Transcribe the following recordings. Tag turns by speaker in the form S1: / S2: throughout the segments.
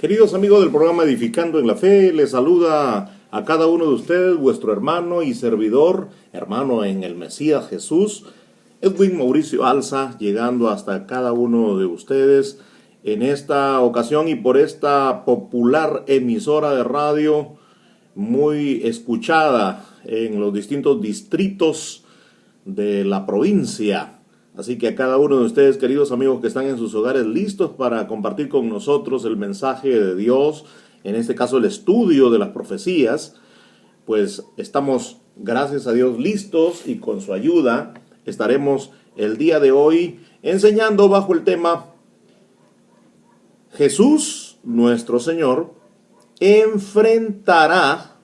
S1: Queridos amigos del programa Edificando en la Fe, les saluda a cada uno de ustedes, vuestro hermano y servidor, hermano en el Mesías Jesús, Edwin Mauricio Alza, llegando hasta cada uno de ustedes en esta ocasión y por esta popular emisora de radio muy escuchada en los distintos distritos de la provincia. Así que a cada uno de ustedes, queridos amigos que están en sus hogares listos para compartir con nosotros el mensaje de Dios, en este caso el estudio de las profecías, pues estamos, gracias a Dios, listos y con su ayuda estaremos el día de hoy enseñando bajo el tema Jesús, nuestro Señor, enfrentará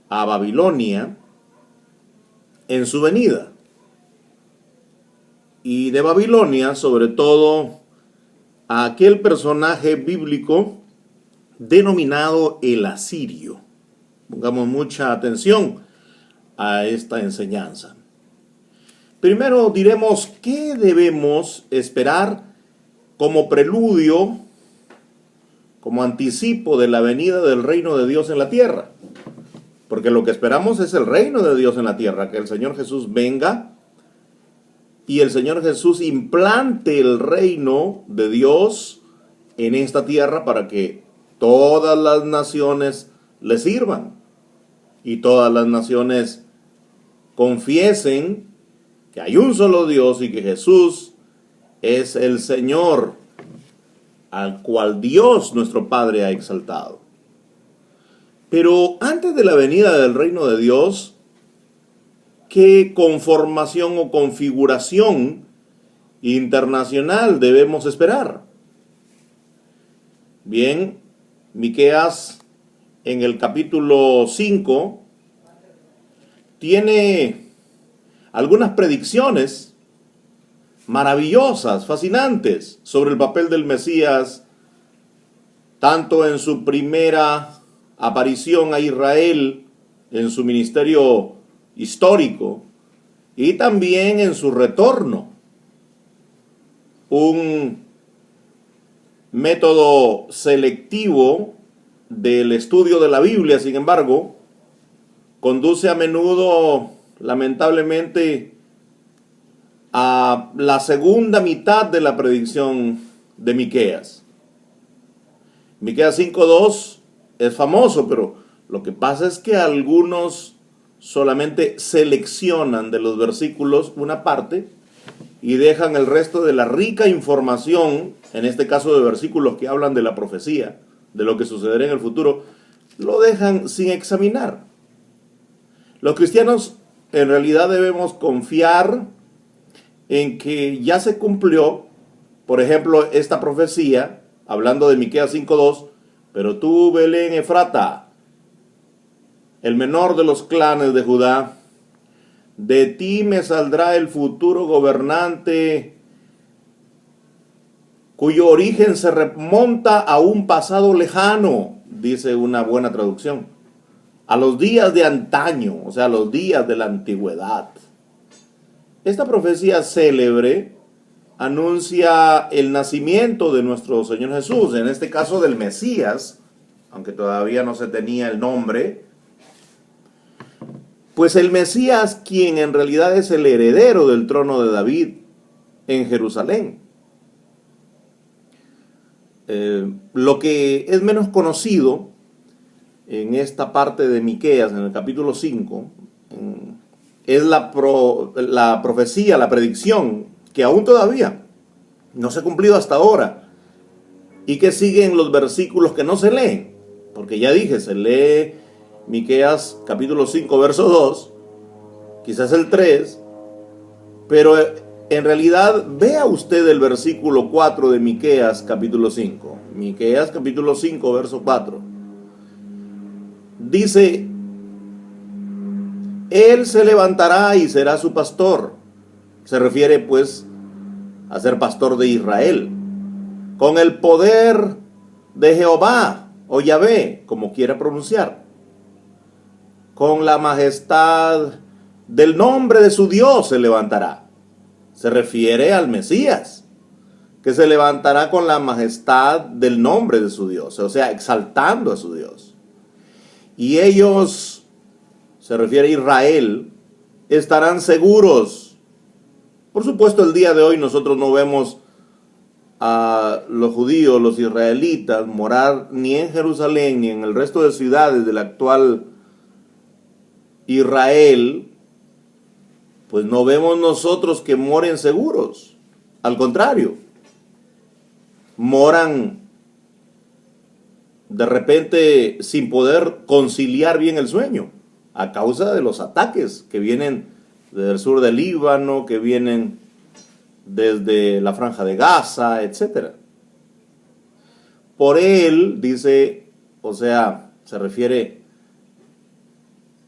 S1: a Babilonia en su venida. Y de Babilonia, sobre todo, a aquel personaje bíblico denominado el asirio. Pongamos mucha atención a esta enseñanza. Primero diremos qué debemos esperar como preludio, como anticipo de la venida del reino de Dios en la tierra. Porque lo que esperamos es el reino de Dios en la tierra, que el Señor Jesús venga y el Señor Jesús implante el reino de Dios en esta tierra para que todas las naciones le sirvan y todas las naciones confiesen que hay un solo Dios y que Jesús es el Señor al cual Dios nuestro Padre ha exaltado. Pero antes de la venida del reino de Dios, ¿qué conformación o configuración internacional debemos esperar? Bien, Miqueas en el capítulo 5 tiene algunas predicciones maravillosas, fascinantes, sobre el papel del Mesías, tanto en su primera aparición a Israel, en su ministerio histórico, y también en su retorno. Un método selectivo del estudio de la Biblia, sin embargo, conduce a menudo, lamentablemente, a la segunda mitad de la predicción de Miqueas. Miqueas 5:2 es famoso, pero lo que pasa es que algunos solamente seleccionan de los versículos una parte y dejan el resto de la rica información, en este caso de versículos que hablan de la profecía, de lo que sucederá en el futuro, lo dejan sin examinar. Los cristianos en realidad debemos confiar en que ya se cumplió, por ejemplo, esta profecía, hablando de Miqueas 5:2, pero tú, Belén Efrata, el menor de los clanes de Judá, de ti me saldrá el futuro gobernante, cuyo origen se remonta a un pasado lejano, dice una buena traducción, a los días de antaño, o sea, a los días de la antigüedad. Esta profecía célebre anuncia el nacimiento de nuestro Señor Jesús, en este caso del Mesías, aunque todavía no se tenía el nombre. Pues el Mesías, quien en realidad es el heredero del trono de David en Jerusalén. Lo que es menos conocido en esta parte de Miqueas, en el capítulo 5, es la profecía, la predicción, que aún todavía no se ha cumplido hasta ahora, y que siguen los versículos que no se leen, porque ya dije, se lee Miqueas capítulo 5 verso 2, quizás el 3, pero en realidad vea usted el versículo 4 de Miqueas capítulo 5. Miqueas capítulo 5 verso 4. Dice, Él se levantará y será su pastor. Se refiere pues a ser pastor de Israel, con el poder de Jehová o Yahvé, como quiera pronunciar, con la majestad del nombre de su Dios se levantará. Se refiere al Mesías. que se levantará con la majestad del nombre de su Dios, o sea, exaltando a su Dios. Y ellos, se refiere a Israel, estarán seguros. Por supuesto, el día de hoy nosotros no vemos a los judíos, los israelitas, morar ni en Jerusalén ni en el resto de ciudades del actual Israel, pues no vemos nosotros que moren seguros. Al contrario, moran de repente sin poder conciliar bien el sueño a causa de los ataques que vienen desde el sur del Líbano, que vienen desde la Franja de Gaza, etc. Por él, dice, o sea, se refiere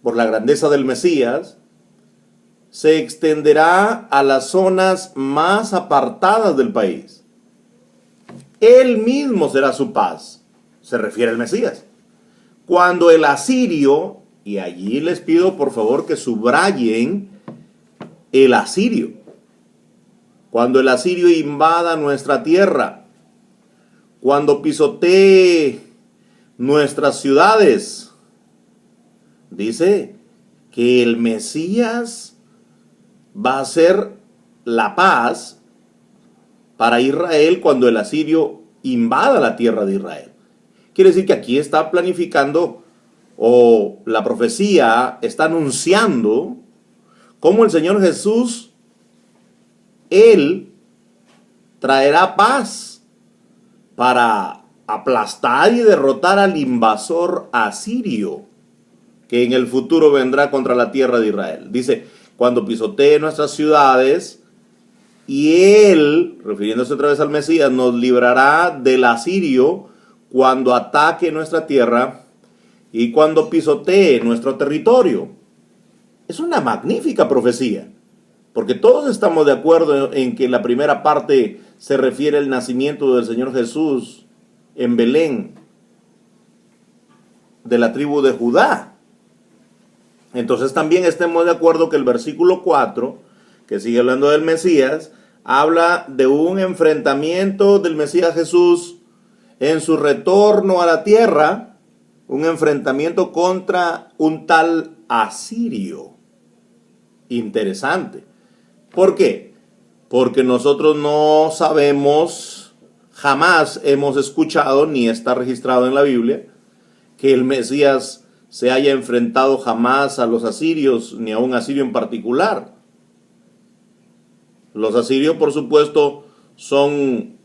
S1: por la grandeza del Mesías, se extenderá a las zonas más apartadas del país. Él mismo será su paz, se refiere al Mesías. Cuando el asirio, y allí les pido por favor que subrayen el asirio, cuando el asirio invada nuestra tierra, cuando pisotee nuestras ciudades, dice que el Mesías va a ser la paz para Israel cuando el asirio invada la tierra de Israel. Quiere decir que aquí está planificando, o la profecía está anunciando cómo el Señor Jesús, Él traerá paz para aplastar y derrotar al invasor asirio que en el futuro vendrá contra la tierra de Israel. Dice, cuando pisotee nuestras ciudades, y Él, refiriéndose otra vez al Mesías, nos librará del asirio cuando ataque nuestra tierra y cuando pisotee nuestro territorio. Es una magnífica profecía, porque todos estamos de acuerdo en que la primera parte se refiere al nacimiento del Señor Jesús en Belén, de la tribu de Judá. Entonces también estemos de acuerdo que el versículo 4, que sigue hablando del Mesías, habla de un enfrentamiento del Mesías Jesús en su retorno a la tierra, un enfrentamiento contra un tal asirio. Interesante. ¿Por qué? Porque nosotros no sabemos, jamás hemos escuchado, ni está registrado en la Biblia, que el Mesías se haya enfrentado jamás a los asirios, ni a un asirio en particular. Los asirios, por supuesto, son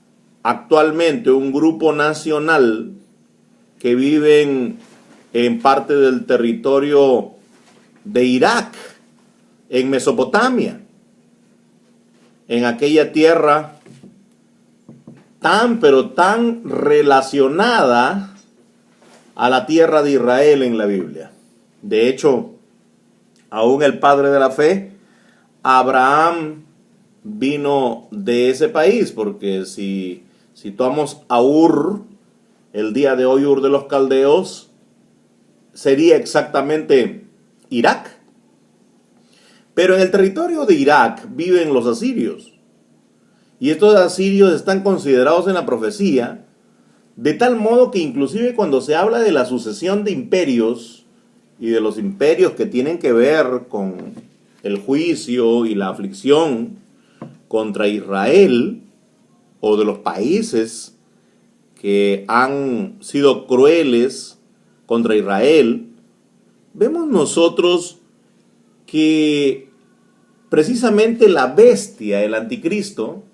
S1: actualmente un grupo nacional que viven en parte del territorio de Irak, en Mesopotamia, en aquella tierra tan pero tan relacionada a la tierra de Israel en la Biblia. De hecho, aún el padre de la fe, Abraham, vino de ese país, porque si situamos a Ur, el día de hoy Ur de los Caldeos, sería exactamente Irak. Pero en el territorio de Irak viven los asirios. Y estos asirios están considerados en la profecía de tal modo que inclusive cuando se habla de la sucesión de imperios y de los imperios que tienen que ver con el juicio y la aflicción contra Israel, o de los países que han sido crueles contra Israel, vemos nosotros que precisamente la bestia, el anticristo,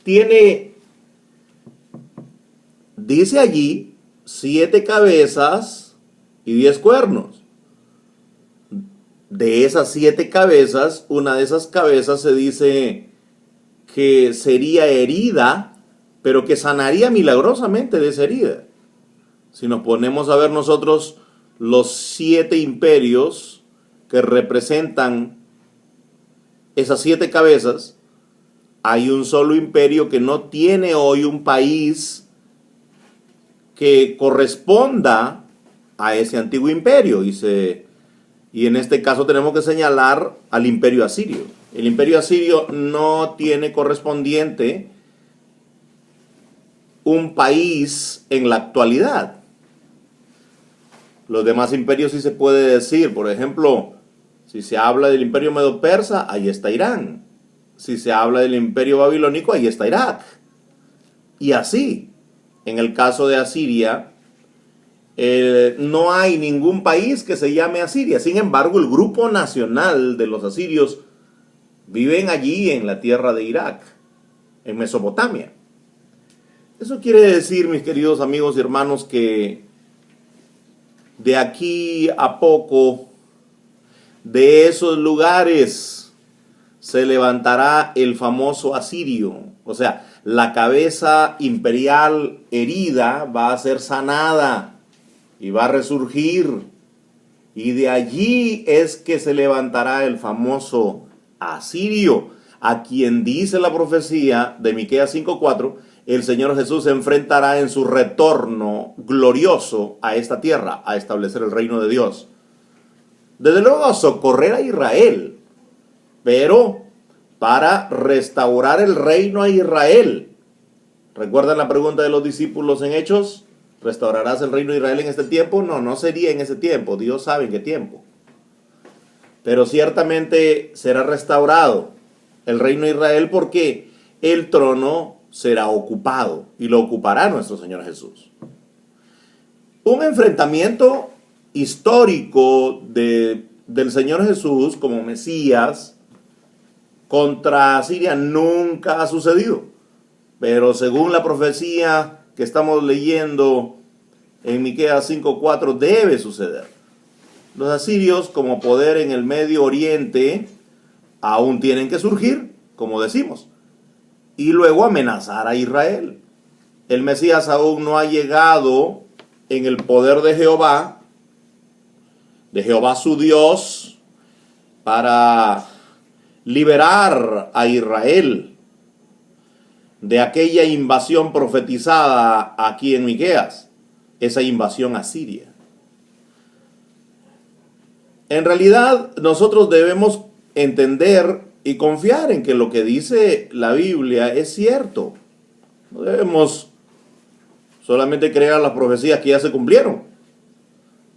S1: tiene, dice allí, 7 cabezas y 10 cuernos. De esas 7 cabezas, una de esas cabezas se dice que sería herida, pero que sanaría milagrosamente de esa herida. Si nos ponemos a ver nosotros los 7 imperios que representan esas 7 cabezas, hay un solo imperio que no tiene hoy un país que corresponda a ese antiguo imperio, y en este caso tenemos que señalar al imperio asirio. El imperio asirio no tiene correspondiente un país en la actualidad. Los demás imperios sí se puede decir. Por ejemplo, si se habla del imperio medo-persa, ahí está Irán. Si se habla del imperio babilónico, ahí está Irak. Y así, en el caso de Asiria, no hay ningún país que se llame Asiria. Sin embargo, el grupo nacional de los asirios viven allí en la tierra de Irak, en Mesopotamia. Eso quiere decir, mis queridos amigos y hermanos, que de aquí a poco, de esos lugares, se levantará el famoso asirio. O sea, la cabeza imperial herida va a ser sanada y va a resurgir. Y de allí es que se levantará el famoso asirio, a quien dice la profecía de Miqueas 5:4, el Señor Jesús se enfrentará en su retorno glorioso a esta tierra, a establecer el reino de Dios. Desde luego a socorrer a Israel, pero para restaurar el reino a Israel. ¿Recuerdan la pregunta de los discípulos en Hechos? ¿Restaurarás el reino de Israel en este tiempo? No, no sería en ese tiempo. Dios sabe en qué tiempo. Pero ciertamente será restaurado el reino de Israel porque el trono será ocupado y lo ocupará nuestro Señor Jesús. Un enfrentamiento histórico del Señor Jesús como Mesías contra Asiria nunca ha sucedido. Pero según la profecía que estamos leyendo en Miqueas 5:4 debe suceder. Los asirios como poder en el Medio Oriente aún tienen que surgir, como decimos, y luego amenazar a Israel. El Mesías aún no ha llegado en el poder de Jehová su Dios, para liberar a Israel de aquella invasión profetizada aquí en Miqueas, esa invasión asiria. En realidad, nosotros debemos entender y confiar en que lo que dice la Biblia es cierto. No debemos solamente creer a las profecías que ya se cumplieron,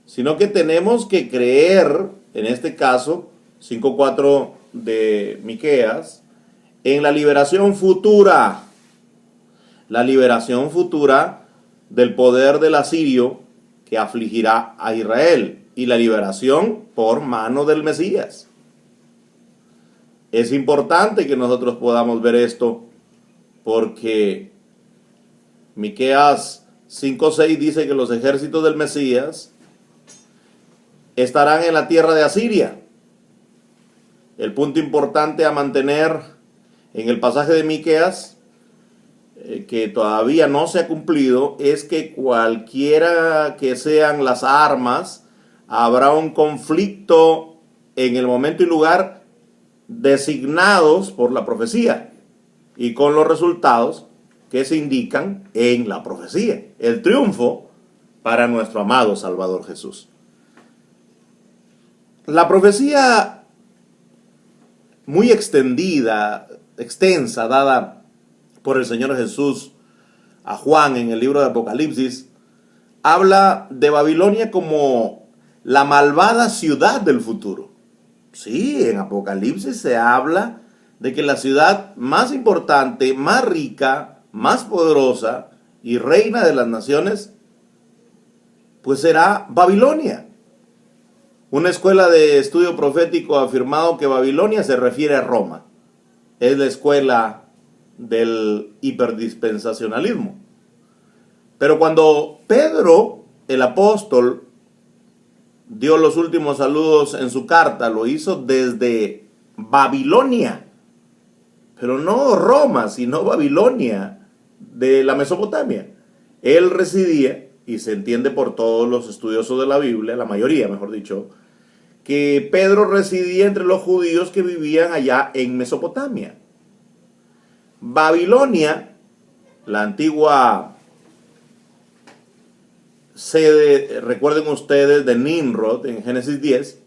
S1: sino que tenemos que creer, en este caso, 5:4 de Miqueas, en la liberación futura del poder del asirio que afligirá a Israel, y la liberación por mano del Mesías. Es importante que nosotros podamos ver esto, porque Miqueas 5:6 dice que los ejércitos del Mesías estarán en la tierra de Asiria. El punto importante a mantener en el pasaje de Miqueas, que todavía no se ha cumplido, es que cualquiera que sean las armas, habrá un conflicto en el momento y lugar designados por la profecía y con los resultados que se indican en la profecía. El triunfo para nuestro amado Salvador Jesús. La profecía muy extensa, dada por el Señor Jesús a Juan en el libro de Apocalipsis, habla de Babilonia como la malvada ciudad del futuro. Sí, en Apocalipsis se habla de que la ciudad más importante, más rica, más poderosa y reina de las naciones, pues será Babilonia. Una escuela de estudio profético ha afirmado que Babilonia se refiere a Roma. Es la escuela del hiperdispensacionalismo. Pero cuando Pedro, el apóstol, dio los últimos saludos en su carta, lo hizo desde Babilonia. Pero no Roma, sino Babilonia, de la Mesopotamia. Él residía, y se entiende por todos los estudiosos de la Biblia, la mayoría, mejor dicho, que Pedro residía entre los judíos que vivían allá en Mesopotamia. Babilonia, la antigua sede, recuerden ustedes, de Nimrod en Génesis 10,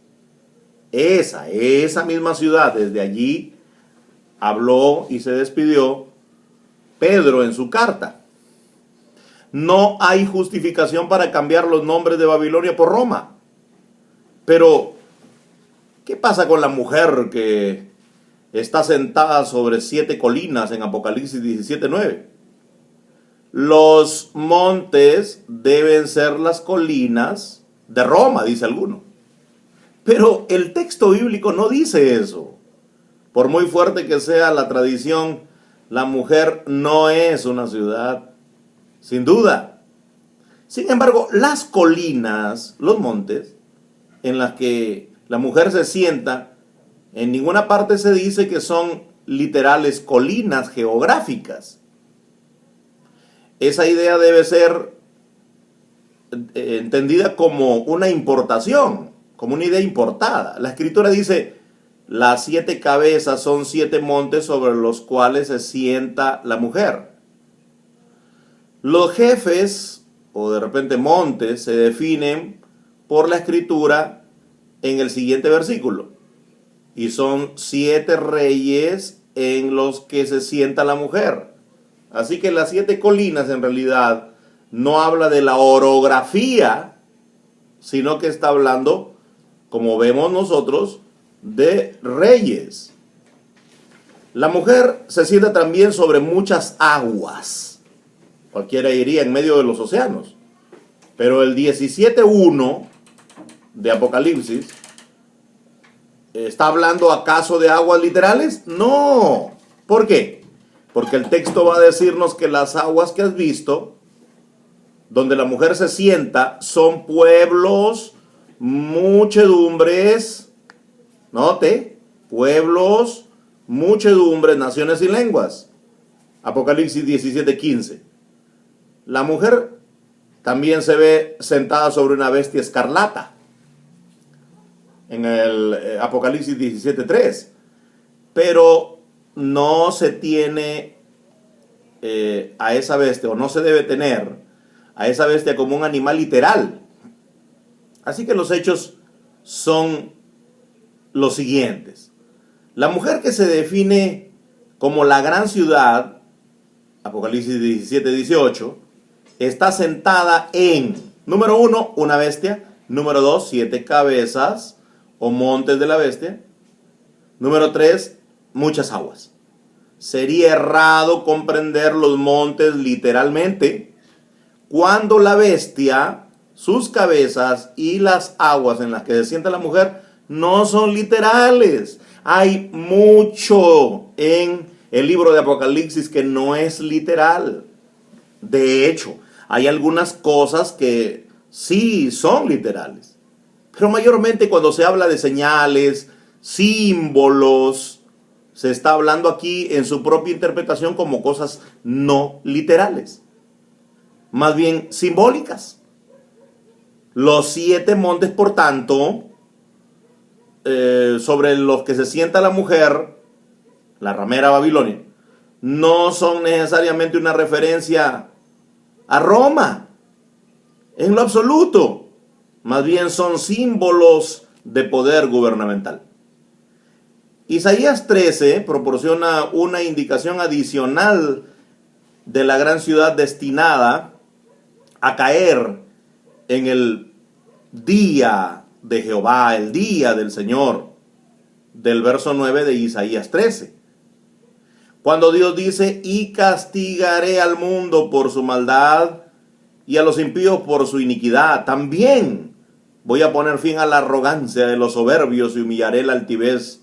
S1: esa misma ciudad, desde allí habló y se despidió Pedro en su carta. No hay justificación para cambiar los nombres de Babilonia por Roma. Pero, ¿qué pasa con la mujer que está sentada sobre 7 colinas en Apocalipsis 17:9? Los montes deben ser las colinas de Roma, dice alguno. Pero el texto bíblico no dice eso. Por muy fuerte que sea la tradición, la mujer no es una ciudad, sin duda. Sin embargo, las colinas, los montes, en las que la mujer se sienta, en ninguna parte se dice que son literales colinas geográficas. Esa idea debe ser entendida como una importación, como una idea importada. La escritura dice, las 7 cabezas son 7 montes sobre los cuales se sienta la mujer. Los jefes, o de repente montes, se definen por la escritura en el siguiente versículo. Y son 7 reyes en los que se sienta la mujer. Así que las 7 colinas en realidad no habla de la orografía, sino que está hablando, como vemos nosotros, de reyes. La mujer se sienta también sobre muchas aguas. Cualquiera iría en medio de los océanos. Pero el 17:1 de Apocalipsis, ¿está hablando acaso de aguas literales? No. ¿Por qué? Porque el texto va a decirnos que las aguas que has visto, donde la mujer se sienta, son pueblos, muchedumbres, note, pueblos, muchedumbres, naciones y lenguas. Apocalipsis 17:15. La mujer también se ve sentada sobre una bestia escarlata. En el Apocalipsis 17:3. Pero no se tiene a esa bestia, o no se debe tener a esa bestia como un animal literal. Así que los hechos son los siguientes. La mujer que se define como la gran ciudad, Apocalipsis 17:18, está sentada en, número 1, una bestia, número 2, 7 cabezas o montes de la bestia, número 3, muchas aguas. Sería errado comprender los montes literalmente cuando la bestia, sus cabezas y las aguas en las que se sienta la mujer no son literales. Hay mucho en el libro de Apocalipsis que no es literal. De hecho, hay algunas cosas que sí son literales. Pero mayormente cuando se habla de señales, símbolos, se está hablando aquí en su propia interpretación como cosas no literales. Más bien simbólicas. Los 7 montes, por tanto, sobre los que se sienta la mujer, la ramera Babilonia, no son necesariamente una referencia a Roma, en lo absoluto. Más bien son símbolos de poder gubernamental. Isaías 13 proporciona una indicación adicional de la gran ciudad destinada a caer en el día de Jehová, el día del Señor, del verso 9 de Isaías 13. Cuando Dios dice, y castigaré al mundo por su maldad y a los impíos por su iniquidad, también voy a poner fin a la arrogancia de los soberbios y humillaré la altivez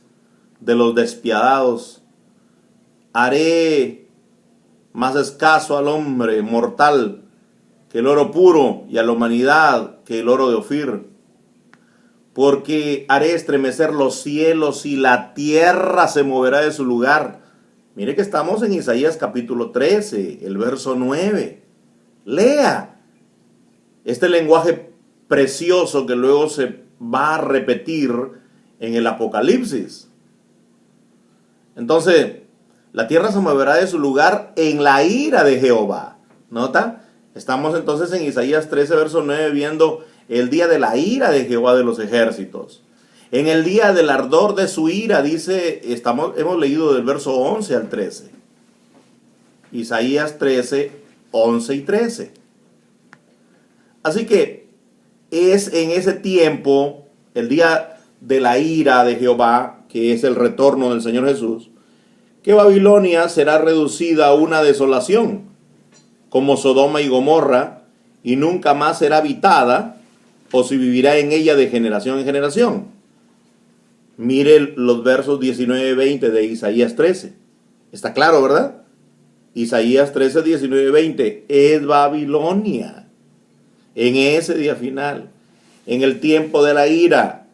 S1: de los despiadados. Haré más escaso al hombre mortal que el oro puro, y a la humanidad que el oro de Ofir. Porque haré estremecer los cielos y la tierra se moverá de su lugar. Mire que estamos en Isaías capítulo 13, el verso 9. Lea este lenguaje precioso que luego se va a repetir en el Apocalipsis. Entonces, la tierra se moverá de su lugar en la ira de Jehová. ¿Nota? Estamos entonces en Isaías 13, verso 9, viendo el día de la ira de Jehová de los ejércitos. En el día del ardor de su ira, dice, hemos leído del verso 11 al 13. Isaías 13, 11 y 13. Así que es en ese tiempo, el día de la ira de Jehová, que es el retorno del Señor Jesús, que Babilonia será reducida a una desolación, como Sodoma y Gomorra, y nunca más será habitada, o se vivirá en ella de generación en generación. Mire los versos 19 y 20 de Isaías 13. Está claro, ¿verdad? Isaías 13, 19 y 20. Es Babilonia en ese día final, en el tiempo de la ira.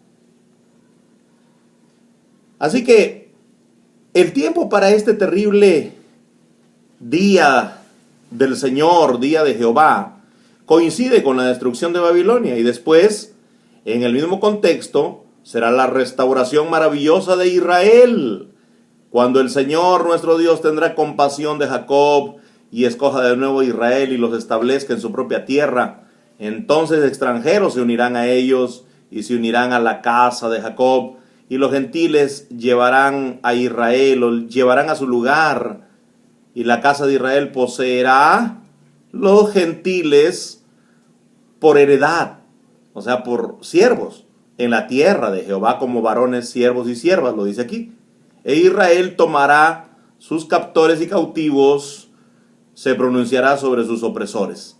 S1: Así que el tiempo para este terrible día del Señor, día de Jehová, coincide con la destrucción de Babilonia, y después, en el mismo contexto, será la restauración maravillosa de Israel, cuando el Señor nuestro Dios tendrá compasión de Jacob y escoja de nuevo a Israel y los establezca en su propia tierra. Entonces extranjeros se unirán a ellos y se unirán a la casa de Jacob, y los gentiles llevarán a Israel, o llevarán a su lugar, y la casa de Israel poseerá los gentiles por heredad, o sea, por siervos, en la tierra de Jehová como varones, siervos y siervas, lo dice aquí. E Israel tomará sus captores y cautivos, se pronunciará sobre sus opresores.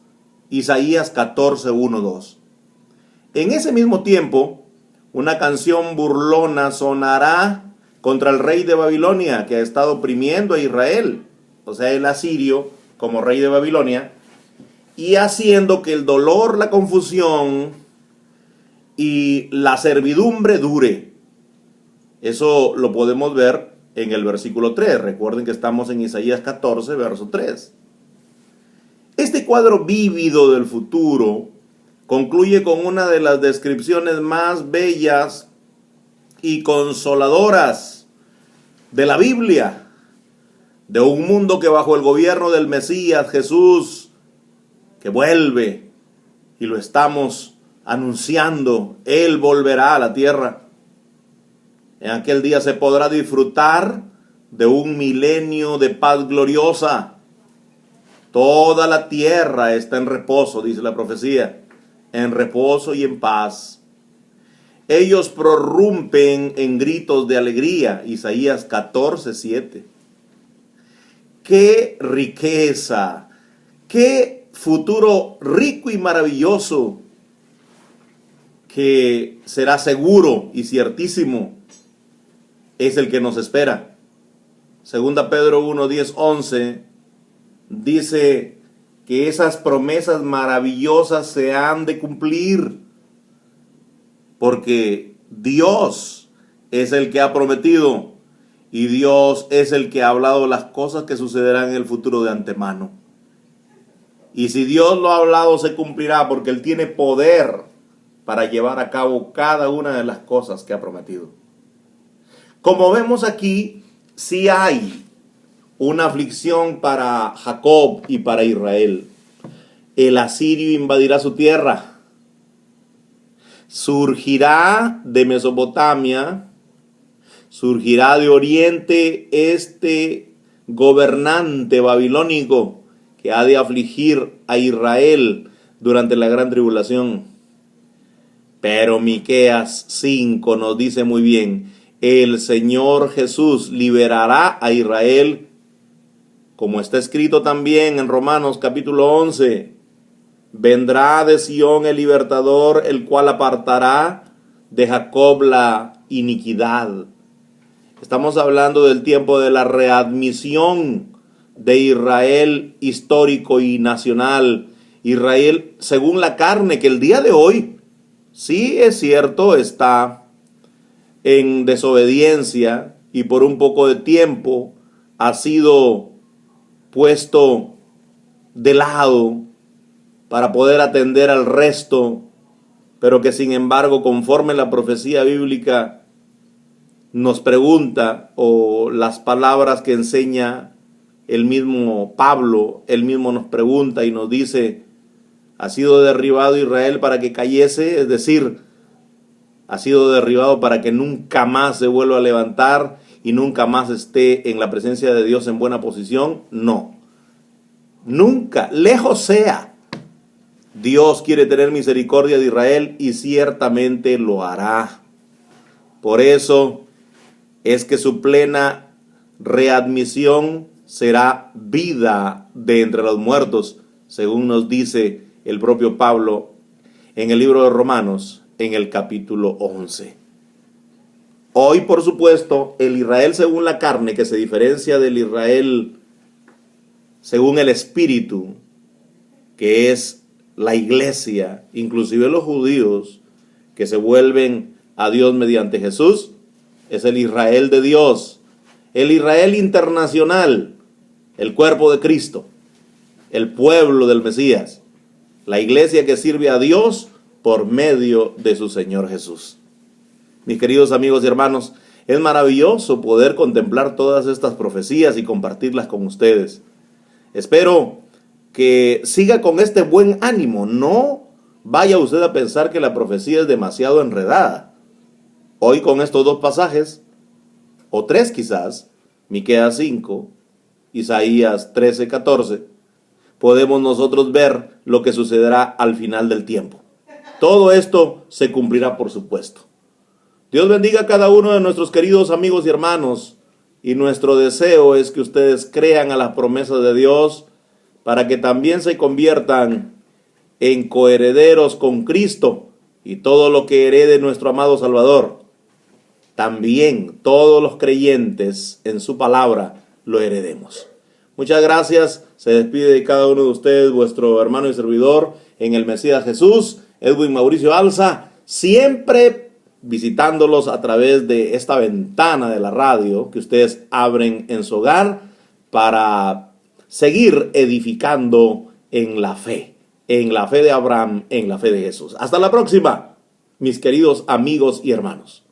S1: Isaías 14, 1, 2. En ese mismo tiempo, una canción burlona sonará contra el rey de Babilonia, que ha estado oprimiendo a Israel, o sea, el asirio como rey de Babilonia, y haciendo que el dolor, la confusión y la servidumbre dure. Eso lo podemos ver en el versículo 3. Recuerden que estamos en Isaías 14, verso 3. Este cuadro vívido del futuro concluye con una de las descripciones más bellas y consoladoras de la Biblia, de un mundo que bajo el gobierno del Mesías Jesús, que vuelve, y lo estamos anunciando, Él volverá a la tierra. En aquel día se podrá disfrutar de un milenio de paz gloriosa. Toda la tierra está en reposo, dice la profecía, en reposo y en paz. Ellos prorrumpen en gritos de alegría, Isaías 14, 7. ¡Qué riqueza! ¡Qué futuro rico y maravilloso! Que será seguro y ciertísimo es el que nos espera. Segunda Pedro 1, 10, 11 dice que esas promesas maravillosas se han de cumplir, porque Dios es el que ha prometido, y Dios es el que ha hablado las cosas que sucederán en el futuro de antemano. Y si Dios lo ha hablado, se cumplirá, porque Él tiene poder para llevar a cabo cada una de las cosas que ha prometido. Como vemos aquí, sí hay una aflicción para Jacob y para Israel. El asirio invadirá su tierra. Surgirá de Mesopotamia, surgirá de Oriente este gobernante babilónico que ha de afligir a Israel durante la gran tribulación. Pero Miqueas 5 nos dice muy bien: el Señor Jesús liberará a Israel, como está escrito también en Romanos capítulo 11. Vendrá de Sión el libertador, el cual apartará de Jacob la iniquidad. Estamos hablando del tiempo de la readmisión de Israel histórico y nacional. Israel según la carne, que el día de hoy, sí es cierto, está en desobediencia y por un poco de tiempo ha sido puesto de lado para poder atender al resto, pero que sin embargo, conforme la profecía bíblica nos pregunta, o las palabras que enseña el mismo Pablo, él mismo nos pregunta y nos dice: ha sido derribado Israel para que cayese, es decir, ha sido derribado para que nunca más se vuelva a levantar y nunca más esté en la presencia de Dios en buena posición. No, nunca, lejos sea Dios quiere tener misericordia de Israel y ciertamente lo hará. Por eso es que su plena readmisión será vida de entre los muertos, según nos dice el propio Pablo en el libro de Romanos, en el capítulo 11. Hoy, por supuesto, el Israel según la carne, que se diferencia del Israel según el Espíritu, que es la iglesia, inclusive los judíos, que se vuelven a Dios mediante Jesús, es el Israel de Dios, el Israel internacional, el cuerpo de Cristo, el pueblo del Mesías, la iglesia que sirve a Dios por medio de su Señor Jesús. Mis queridos amigos y hermanos, es maravilloso poder contemplar todas estas profecías y compartirlas con ustedes. Espero que siga con este buen ánimo. No vaya usted a pensar que la profecía es demasiado enredada. Hoy con estos dos pasajes, o tres quizás, Miqueas 5, Isaías 13:14, podemos nosotros ver lo que sucederá al final del tiempo. Todo esto se cumplirá, por supuesto. Dios bendiga a cada uno de nuestros queridos amigos y hermanos, y nuestro deseo es que ustedes crean a las promesas de Dios para que también se conviertan en coherederos con Cristo y todo lo que herede nuestro amado Salvador. También todos los creyentes en su palabra lo heredemos. Muchas gracias. Se despide de cada uno de ustedes vuestro hermano y servidor en el Mesías Jesús, Edwin Mauricio Alza, siempre visitándolos a través de esta ventana de la radio que ustedes abren en su hogar para seguir edificando en la fe de Abraham, en la fe de Jesús. Hasta la próxima, mis queridos amigos y hermanos.